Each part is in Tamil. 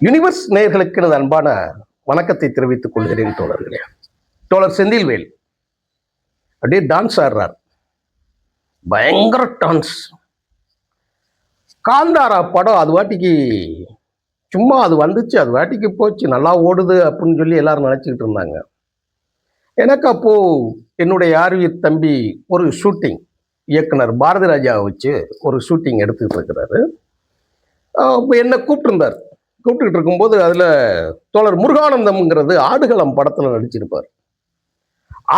யுனிவர்ஸ் நேயர்களுக்கு எனது அன்பான வணக்கத்தை தெரிவித்துக் கொள்கிறேன் தோழர்களே. தோழர் செந்தில்வேல் அப்படியே டான்ஸ் ஆடுறார், பயங்கர டான்ஸ். காந்தாரா படம் அது வாட்டிக்கு சும்மா அது வந்துச்சு, அது வாட்டிக்கு போச்சு, நல்லா ஓடுது அப்படின்னு சொல்லி எல்லாரும் நினச்சிக்கிட்டு இருந்தாங்க. எனக்கு அப்போ என்னுடைய ஆர்வியர் தம்பி ஒரு ஷூட்டிங் இயக்குனர் பாரதி ராஜாவை வச்சு ஒரு ஷூட்டிங் எடுத்துக்கிட்டு இருக்கிறாரு. என்னை கூப்பிட்டுருந்தார். கூப்பிட்டுக்கிட்டு இருக்கும்போது அதில் தோழர் முருகானந்தம்ங்கிறது ஆடுகளம் படத்தில் நடிச்சிருப்பார்.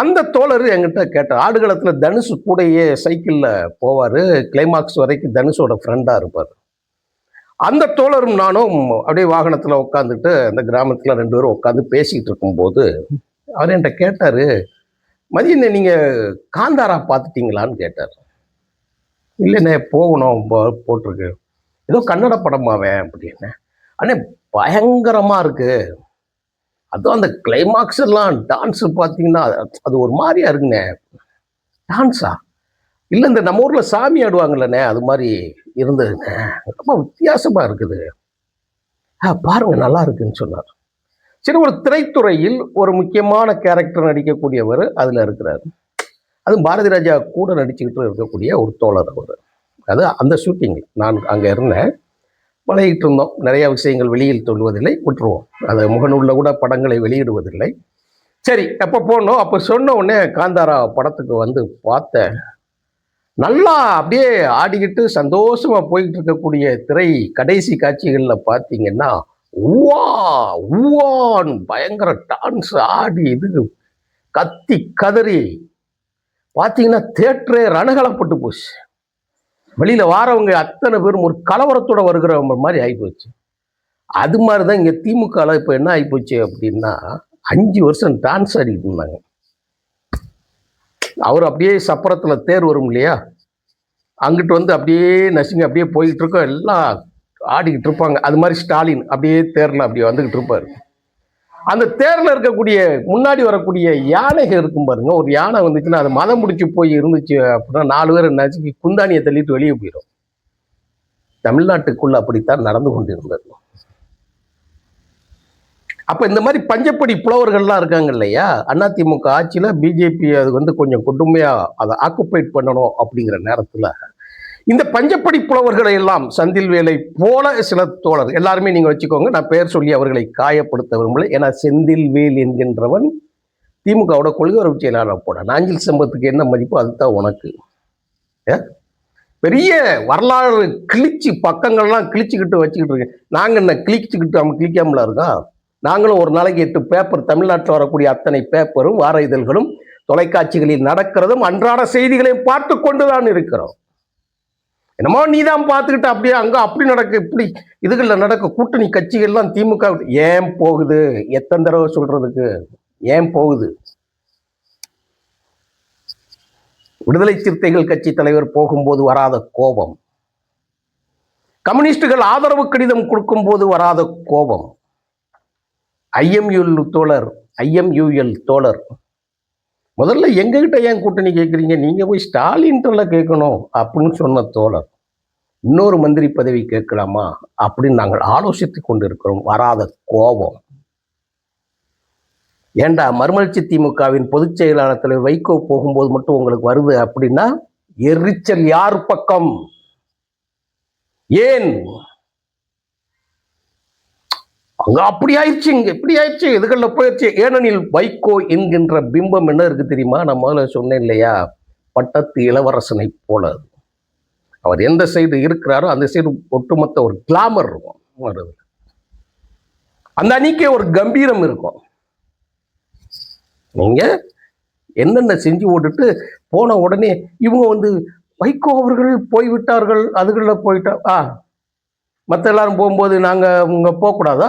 அந்த தோழர் என்கிட்ட கேட்டார், ஆடுகளத்தில் தனுஷ் கூடையே சைக்கிளில் போவார், கிளைமாக்ஸ் வரைக்கும் தனுஷோட ஃப்ரெண்டாக இருப்பார். அந்த தோழரும் நானும் அப்படியே வாகனத்தில் உட்காந்துட்டு அந்த கிராமத்தில் 2 பேரும் உட்காந்து பேசிக்கிட்டு இருக்கும்போது அவர் என்கிட்ட கேட்டார், மதியண்ணே நீங்கள் காந்தாரா பார்த்துட்டீங்களான்னு கேட்டார். இல்லைண்ணே போகணும், போட்டிருக்கு, ஏதோ கன்னட படமாவேன் அப்படின்னு. அண்ணே பயங்கரமாக இருக்கு, அதுவும் அந்த கிளைமாக்ஸ் எல்லாம் டான்ஸு பார்த்தீங்கன்னா அது ஒரு மாதிரியா இருக்குண்ணே. டான்ஸா? இல்லை, இந்த நம்ம ஊரில் சாமி ஆடுவாங்கல்லண்ணே அது மாதிரி இருந்ததுண்ணே, ரொம்ப வித்தியாசமாக இருக்குது, பாருங்க நல்லா இருக்குன்னு சொன்னார். சரி, ஒரு திரைத்துறையில் ஒரு முக்கியமான கேரக்டர் நடிக்கக்கூடியவர் அதில் இருக்கிறார். அதுவும் பாரதி ராஜா கூட நடிச்சுக்கிட்டு இருக்கக்கூடிய ஒரு தோழர் அவர். அது அந்த ஷூட்டிங்கில் நான் அங்கே இருந்தேன், பழகிட்டு இருந்தோம். நிறைய விஷயங்கள் வெளியில் சொல்வதில்லை, விட்டுருவோம். அது முகநூலில் கூட படங்களை வெளியிடுவதில்லை. சரி, அப்போ போனோம். அப்போ சொன்ன உடனே காந்தாரா படத்துக்கு வந்து பார்த்தேன். நல்லா அப்படியே ஆடிக்கிட்டு சந்தோஷமாக போய்கிட்டு இருக்கக்கூடிய திரை கடைசி காட்சிகளில் பார்த்தீங்கன்னா ஊவா ஊவான்னு பயங்கர டான்ஸ் ஆடி இது கத்தி கதறி பார்த்தீங்கன்னா தேட்டரே ரணகலப்பட்டு போச்சு. வெளியில் வாரவங்க அத்தனை பேரும் ஒரு கலவரத்தோட வருகிறவங்க மாதிரி ஆகிப்போச்சு. அது மாதிரி தான் இங்கே திமுகவில் இப்போ என்ன ஆகிப்போச்சு அப்படின்னா, 5 வருஷம் டான்ஸ் ஆடிக்கிட்டு இருந்தாங்க. அவர் அப்படியே சப்பரத்தில் தேர் வரும் இல்லையா, அங்கிட்டு வந்து அப்படியே நசுங்க அப்படியே போய்கிட்டு இருக்கோம், எல்லாம் ஆடிக்கிட்டு இருப்பாங்க. அது மாதிரி ஸ்டாலின் அப்படியே தேரில் அப்படியே வந்துக்கிட்டு இருப்பார். அந்த தேரில் இருக்கக்கூடிய முன்னாடி வரக்கூடிய யானைகள் இருக்கும் பாருங்க, ஒரு யானை வந்துச்சுன்னா அது மதம் முடிச்சு போய் இருந்துச்சு அப்படின்னா 4 பேர் நசுக்கி குந்தானியை தள்ளிட்டு வெளியே போயிடும். தமிழ்நாட்டுக்குள்ள அப்படித்தான் நடந்து கொண்டிருந்தது. அப்ப இந்த மாதிரி பஞ்சப்படி புலவர்கள்லாம் இருக்காங்க இல்லையா, அதிமுக ஆட்சியில பிஜேபி அது வந்து கொஞ்சம் கொடுமையா அதை ஆக்குபைட் பண்ணணும் அப்படிங்கிற நேரத்துல இந்த பஞ்சப்படி புலவர்களை எல்லாம் செந்தில்வேலை போல சில தோழர் எல்லாருமே நீங்க வச்சுக்கோங்க, நான் பெயர் சொல்லி அவர்களை காயப்படுத்த விரும்பல. ஏன்னா செந்தில்வேல் என்கின்றவன் திமுகவோட கொள்கை வரவு செயலாளர் போட நாஞ்சில் சம்பத்துக்கு என்ன மதிப்போ அதுதான் உனக்கு. பெரிய வரலாறு கிழிச்சு பக்கங்கள்லாம் கிழிச்சுக்கிட்டு வச்சுக்கிட்டு இருக்கு. நாங்கள் என்ன கிழிச்சுக்கிட்டு அவன் கிழிக்காமல இருக்கோம். நாங்களும் ஒரு நாளைக்கு 8 பேப்பர், தமிழ்நாட்டில் வரக்கூடிய அத்தனை பேப்பரும் வார இதழ்களும் தொலைக்காட்சிகளில் நடக்கிறதும் அன்றாட செய்திகளையும் பார்த்து கொண்டுதான் இருக்கிறோம். என்னமோ நீ தான் பார்த்துக்கிட்டு அப்படியே அங்கே அப்படி நடக்க இப்படி இதுகளில் நடக்க கூட்டணி கட்சிகள்லாம் திமுக ஏன் போகுது? எத்தனை தடவை சொல்றதுக்கு ஏன் போகுது? விடுதலை சிறுத்தைகள் கட்சி தலைவர் போகும்போது வராத கோபம், கம்யூனிஸ்டுகள் ஆதரவு கடிதம் கொடுக்கும் போது வராத கோபம், ஐஎம்யூஎல் தோழர் முதல்ல எங்ககிட்ட ஏன் கூட்டணி கேட்குறீங்க, நீங்க போய் ஸ்டாலின்ல கேட்கணும் அப்படின்னு சொன்ன தோழர் இன்னொரு மந்திரி பதவி கேட்கலாமா அப்படின்னு நாங்கள் ஆலோசித்து கொண்டிருக்கிறோம். வராத கோபம். ஏண்டா மறுமலர்ச்சி திமுகவின் பொதுச் செயலாளர் தலைவர் வைகோ போகும்போது மட்டும் உங்களுக்கு வருது அப்படின்னா எரிச்சல் யார் பக்கம்? ஏன் அங்க அப்படி ஆயிடுச்சு, இங்க இப்படி ஆயிடுச்சு, இதுகள்ல போயிடுச்சு? ஏனெனில் வைகோ என்கின்ற பிம்பம் என்ன இருக்கு தெரியுமா? நான் முதல்ல சொன்னேன் இல்லையா, பட்டத்து இளவரசனை போல. அவர் எந்த சைடு இருக்கிறாரோ அந்த சைடு ஒட்டுமொத்த ஒரு கிளாமர் இருக்கும். அந்த அணிக்கே ஒரு கம்பீரம் இருக்கும். நீங்க என்னென்ன செஞ்சு ஓட்டுட்டு போன உடனே இவங்க வந்து வைகோ அவர்கள் போய்விட்டார்கள், அதுகளில் போயிட்டா மற்ற எல்லாரும் போகும்போது நாங்கள் அவங்க போகக்கூடாதா?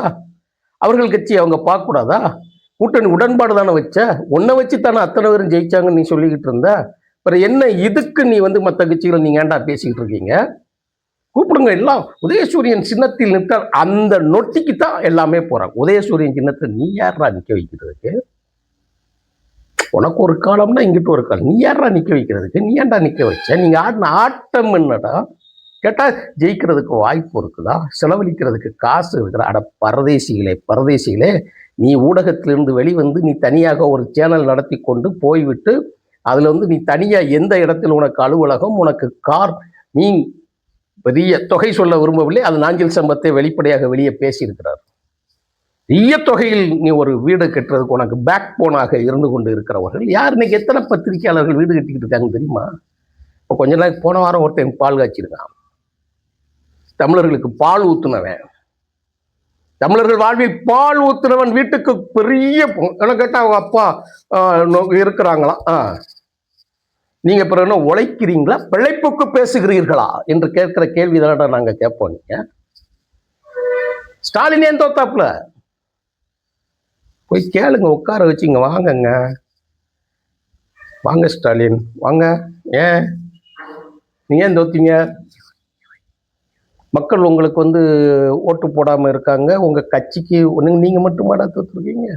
அவர்கள் கட்சி அவங்க பார்க்கக்கூடாதா? கூட்டணி உடன்பாடு தானே வச்ச, உன்னை வச்சு தானே அத்தனை பேரும் ஜெயிச்சாங்கன்னு நீ சொல்லிக்கிட்டு இருந்த. அப்புறம் என்ன இதுக்கு நீ வந்து மற்ற கட்சிகளை நீங்க ஏன்டா பேசிக்கிட்டு இருக்கீங்க? கூப்பிடுங்க, எல்லாம் உதயசூரியன் சின்னத்தில் நிற்க அந்த நொட்டிக்கு தான் எல்லாமே போறாங்க. உதயசூரியன் சின்னத்தை நீ யாரா நிற்க வைக்கிறதுக்கு? உனக்கு ஒரு காலம்னா இங்கிட்டு ஒரு காலம், நீ யாரா நிற்க வைக்கிறதுக்கு? நீ ஏன்டா நிற்க வச்ச? நீங்க ஆடின ஆட்டம் என்னடா? கேட்டா ஜெயிக்கிறதுக்கு வாய்ப்பு இருக்குதா, செலவழிக்கிறதுக்கு காசு இருக்குதா? அட பரதேசிகளே, நீ ஊடகத்திலிருந்து வெளிவந்து நீ தனியாக ஒரு சேனல் நடத்தி கொண்டு போய்விட்டு அதுல வந்து நீ தனியா எந்த இடத்தில் உனக்கு அலுவலகம், உனக்கு கார், நீ பெரிய தொகை சொல்ல விரும்பவில்லை, அது நாஞ்சில் சம்பத்தை வெளிப்படையாக வெளியே பேசியிருக்கிறார். பெரிய தொகையில் நீ ஒரு வீடு கட்டுறதுக்கு உனக்கு பேக் போனாக இருந்து கொண்டு இருக்கிறவர்கள் யார்? இன்னைக்கு எத்தனை பத்திரிகையாளர்கள் வீடு கட்டிக்கிட்டு இருக்காங்க தெரியுமா? இப்போ கொஞ்ச நாள் போன வாரம் ஒருத்தன் பால் காய்ச்சிருக்கான். தமிழர்களுக்கு பால் ஊத்துனவன், தமிழர்கள் வாழ்வில் பால் ஊத்துனவன் வீட்டுக்கு பெரிய கேட்டா அவங்க அப்பா இருக்கிறாங்களாம். நீங்க பிறகு என்ன உழைக்கிறீங்களா, பிழைப்புக்கு பேசுகிறீர்களா என்று கேட்கிற கேள்வி தானடா நாங்க கேட்போம். நீங்க ஸ்டாலின் ஏன் தோத்தாப்புல போய் கேளுங்க, உட்கார வச்சுங்க, வாங்கங்க, வாங்க ஸ்டாலின் வாங்க. ஏன் நீங்க ஏன் தோத்தீங்க? மக்கள் உங்களுக்கு வந்து ஓட்டு போடாம இருக்காங்க, உங்க கட்சிக்கு நீங்க மட்டுமாடா தோத்துருக்கீங்க?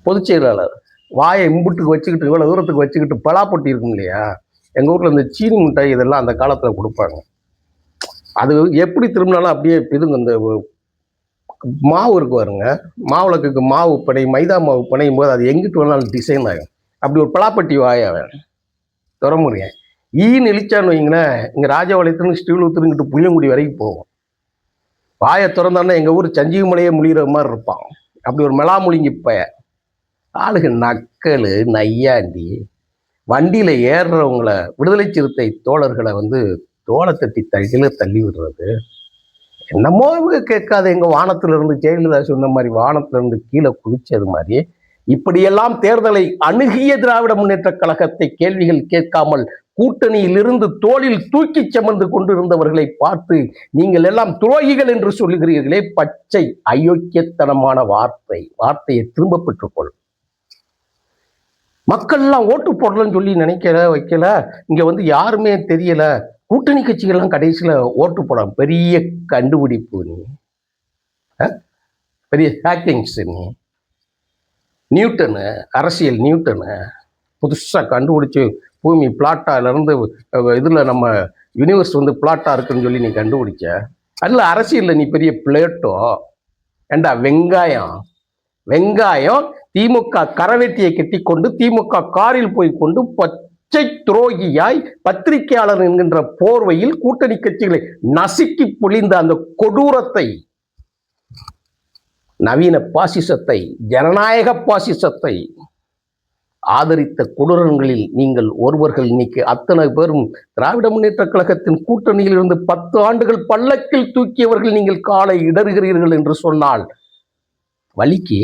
பொதுச் செயலாளர் வாயை இம்புட்டுக்கு வச்சுக்கிட்டு இவ்வளவு தூரத்துக்கு வச்சுக்கிட்டு பலாப்பட்டி இருக்கும் இல்லையா, எங்க ஊர்ல இந்த சீனி மிட்டாய் இதெல்லாம் அந்த காலத்துல கொடுப்பாங்க. அது எப்படி திரும்பினாலும் அப்படியே பிதுங்க. இந்த மாவு இருக்கு பாருங்க, மாவுளக்கு மாவு பனை, மைதா மாவு பனையும் போது அது எங்கிட்டு வேணாலும் டிசைன் ஆகும். அப்படி ஒரு பலாப்பட்டி வாயவன் துறமுறையன் ஈன்னு இழிச்சான்னு வைங்களேன், இங்க ராஜபாளையத்துன்னு ஸ்டீல் ஊத்துருங்கிட்டு புளியங்குடி வரைக்கும் போவோம். வாயை திறந்தான்னா எங்க ஊர் சஞ்சீவமலையே முழிகிற மாதிரி இருப்பான். அப்படி ஒரு மெலாமுழிங்கி பய ஆளுக நக்கலு நையாண்டி. வண்டியில ஏறுறவங்களை, விடுதலை சிறுத்தை தோழர்களை வந்து தோலை தட்டி தள்ளி விடுறது என்னமோ இவங்க கேட்காத. எங்க வானத்துல இருந்து ஜெயலலிதா சொன்ன மாதிரி வானத்துல இருந்து கீழே குதிச்சது மாதிரி இப்படியெல்லாம் தேர்தலை அணுகிய திராவிட முன்னேற்ற கழகத்தை கேள்விகள் கேட்காமல் கூட்டணியில் இருந்து தோளில் தூக்கி சுமந்து கொண்டிருந்தவர்களை பார்த்து நீங்கள் எல்லாம் துரோகிகள் என்று சொல்லுகிறீர்களே, பச்சை அயோக்கியத்தனமான வார்த்தையை திரும்ப பெற்றுக்கொள். மக்கள் எல்லாம் ஓட்டு போடலன்னு சொல்லி நினைக்கல வைக்கல. இங்க வந்து யாருமே தெரியல, கூட்டணி கட்சிகள்லாம் கடைசியில ஓட்டு போடாம பெரிய கண்டுபிடிப்பு. நீ பெரிய ஹேக்கிங்ஸ், நீ நியூட்டனு, அரசியல் நியூட்டனு புதுசா கண்டுபிடிச்சு பூமி பிளாட்டால இருந்து இதுல நம்ம யூனிவர்ஸ் வந்து பிளாட்டா இருக்குன்னு சொல்லி நீ கண்டுபிடிச்ச. அதுல அரசியல்ல நீ பெரிய பிளேட்டோ. ஏண்டா வெங்காயம் திமுக கரவேட்டியை கட்டிக்கொண்டு திமுக காரில் போய் கொண்டு பச்சை துரோகியாய் பத்திரிகையாளர் என்கின்ற போர்வையில் கூட்டணி கட்சிகளை நசுக்கி பொழிந்த அந்த கொடூரத்தை, நவீன பாசிசத்தை, ஜனநாயக பாசிசத்தை ஆதரித்த கொடூரங்களில் நீங்கள் ஒருவர்கள். இன்னைக்கு அத்தனை பேரும் திராவிட முன்னேற்ற கழகத்தின் கூட்டணியில் இருந்து 10 ஆண்டுகள் பல்லக்கில் தூக்கியவர்கள் நீங்கள் காலை இடறுகிறீர்கள் என்று சொன்னால் வலிக்கு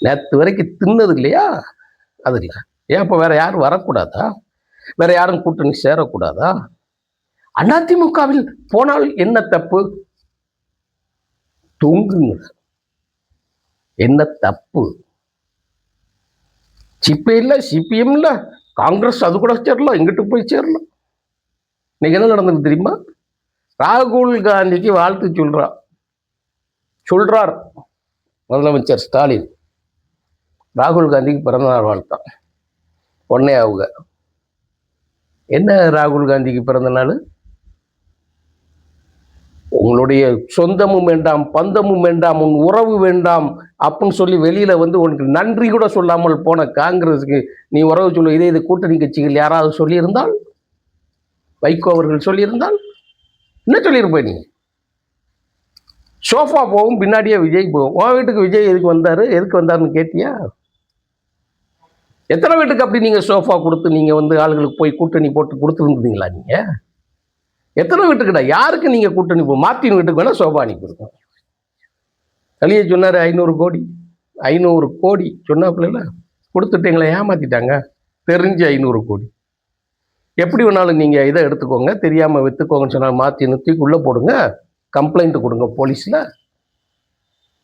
நேற்று வரைக்கும் தின்னது இல்லையா, அது இல்லை. ஏன் இப்ப வேற யாரும் வரக்கூடாதா? வேற யாரும் கூட்டணி சேரக்கூடாதா? அதிமுகவில் போனால் என்ன தப்பு? தூங்குங்க, என்ன தப்பு? சிபிஎம் இல்ல, காங்கிரஸ் அது கூட சேரலாம், எங்கிட்டு போய் சேரலாம். இன்னைக்கு என்ன நடந்தது தெரியுமா? ராகுல் காந்திக்கு வாழ்த்து சொல்றார் முதலமைச்சர் ஸ்டாலின். ராகுல் காந்திக்கு பிறந்தநாள் வாழ்த்தான். உடனே அவங்க என்ன ராகுல் காந்திக்கு பிறந்த நாள், உங்களுடைய சொந்தமும் வேண்டாம், பந்தமும் வேண்டாம், உன் உறவு வேண்டாம் அப்படின்னு சொல்லி வெளியில வந்து உனக்கு நன்றி கூட சொல்லாமல் போன காங்கிரஸுக்கு நீ உறவு சொல்ல. இதே கூட்டணி கட்சிகள் யாராவது சொல்லியிருந்தால், வைகோ அவர்கள் சொல்லியிருந்தால் என்ன சொல்லியிருப்ப? நீ சோஃபா போகும், பின்னாடியே விஜய் போகும். உன் வீட்டுக்கு விஜய் எதுக்கு வந்தாருன்னு கேட்டியா? எத்தனை வீட்டுக்கு அப்படி நீங்க சோஃபா கொடுத்து நீங்க வந்து ஆளுங்களுக்கு போய் கூட்டணி போட்டு கொடுத்துருந்தீங்களா? நீங்க எத்தனை வீட்டுக்குடா? யாருக்கு நீங்க கூட்டணி மாத்தின் வீட்டுக்கு வேணா சோபா அனுப்பியிருக்கோம். கலிய சொன்னாரு 500 கோடி சொன்னாப்புல கொடுத்துட்டு எங்களை ஏமாத்திட்டாங்க. தெரிஞ்சு 500 கோடி. எப்படி வேணாலும் நீங்க இதை எடுத்துக்கோங்க, தெரியாம வித்துக்கோங்கன்னு சொன்னா மாத்தி நிறுத்தி உள்ள போடுங்க, கம்ப்ளைண்ட் கொடுங்க போலீஸ்ல.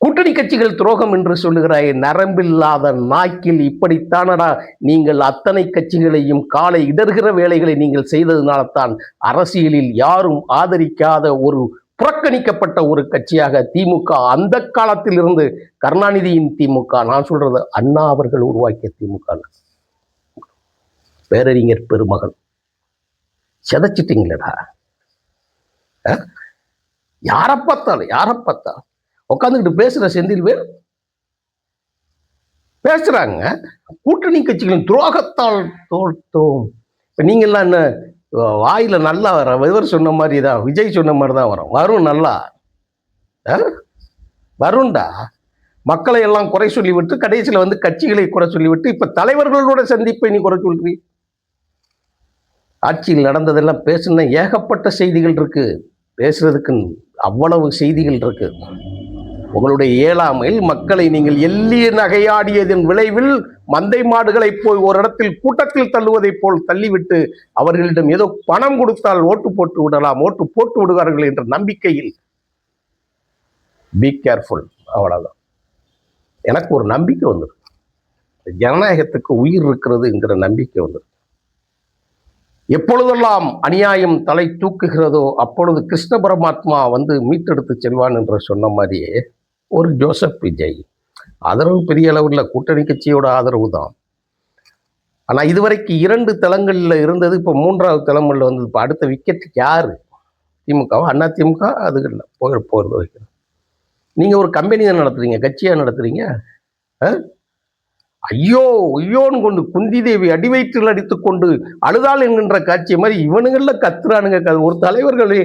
கூட்டணி கட்சிகள் துரோகம் என்று சொல்லுகிறாய், நரம்பில்லாத நாய்க்கில். இப்படித்தானடா நீங்கள் அத்தனை கட்சிகளையும் காலை இடர்கிற வேலைகளை நீங்கள் செய்ததுனால தான் அரசியலில் யாரும் ஆதரிக்காத ஒரு புறக்கணிக்கப்பட்ட ஒரு கட்சியாக திமுக அந்த காலத்தில் இருந்து, கருணாநிதியின் திமுக, நான் சொல்றது அண்ணா அவர்கள் உருவாக்கிய திமுக, பேரறிஞர் பெருமகன் சிதைச்சிட்டீங்களடா. யாரை பார்த்தாலும் உட்காந்துக்கிட்டு பேசுற செந்தில்வேல் பேசுறாங்க. கூட்டணி கட்சிகளின் துரோகத்தால் தோற்றோம். இப்ப நீங்க எல்லாம் என்ன வாயில நல்லா வர இவர் சொன்ன மாதிரி தான், விஜய் சொன்ன மாதிரி தான் வரும் நல்லா வரும்டா. மக்களை எல்லாம் குறை சொல்லிவிட்டு கடைசியில் வந்து கட்சிகளை குறை சொல்லிவிட்டு இப்ப தலைவர்களோட சந்திப்பை நீ குறை சொல்றீ. ஆட்சியில் நடந்ததெல்லாம் பேசுன ஏகப்பட்ட செய்திகள் இருக்கு, பேசுறதுக்கு அவ்வளவு செய்திகள் இருக்கு. உங்களுடைய இயலாமையில் மக்களை நீங்கள் எள்ளிய நகையாடியதன் விளைவில் மந்தை மாடுகளை போய் ஒரு இடத்தில் கூட்டத்தில் தள்ளுவதை போல் தள்ளிவிட்டு அவர்களிடம் ஏதோ பணம் கொடுத்தால் ஓட்டு போட்டு விடலாம், ஓட்டு போட்டு விடுவார்கள் என்ற நம்பிக்கையில் பி கேர்ஃபுல். அவ்வளவுதான். எனக்கு ஒரு நம்பிக்கை வந்தது, ஜனநாயகத்துக்கு உயிர் இருக்கிறதுங்கிற நம்பிக்கை வந்தது. எப்பொழுதெல்லாம் அநியாயம் தலை தூக்குகிறதோ அப்பொழுது கிருஷ்ண பரமாத்மா வந்து மீட்டெடுத்து செல்வான் என்று சொன்ன மாதிரியே ஒரு ஜோசப் விஜய் ஆதரவு பெரிய அளவில் கூட்டணி கட்சியோட ஆதரவு தான். ஆனால் இதுவரைக்கும் 2 தளங்களில் இருந்தது, இப்போ 3வது தளங்களில் வந்தது. இப்போ அடுத்த விக்கெட் யாரு? திமுகவா அண்ணா திமுக? அது இல்லை, போகிறது வைக்கணும். நீங்கள் ஒரு கம்பெனி தான் நடத்துறீங்க, கட்சியாக நடத்துறீங்க. ஐயோ ஐயோன்னு கொண்டு குந்தி தேவி அடிவயிற்றில் அடித்துக் கொண்டு அழுதாள் என்கின்ற காட்சி மாதிரி இவனுங்கள்ல கத்துறானுங்க. ஒரு தலைவர்களை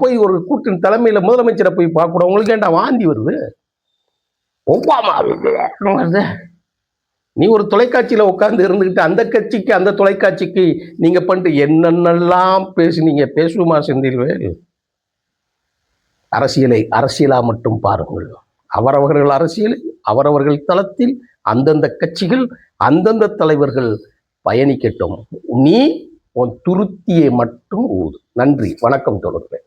போய் ஒரு கூட்டின் தலைமையில முதலமைச்சரை போய் பார்க்கணும், உங்களுக்கு ஏன்டா வாந்தி வருது? ஒவ்வாமா வருது. நீ ஒரு தொலைக்காட்சியில உட்கார்ந்து இருந்துகிட்டு அந்த கட்சிக்கு அந்த தொலைக்காட்சிக்கு நீங்க பண்ணிட்டு என்னென்னலாம் பேசுனீங்க. பேசுமா செந்தில்வேல்? அரசியலை அரசியலா மட்டும் பாருங்கள். அவரவர்கள் அரசியல் அவரவர்கள் தளத்தில் அந்தந்த கட்சிகள் அந்தந்த தலைவர்கள் பயணிக்கட்டும். நீ உன் துருத்தியை மட்டும் ஊது. நன்றி, வணக்கம் தொடர்பேன்.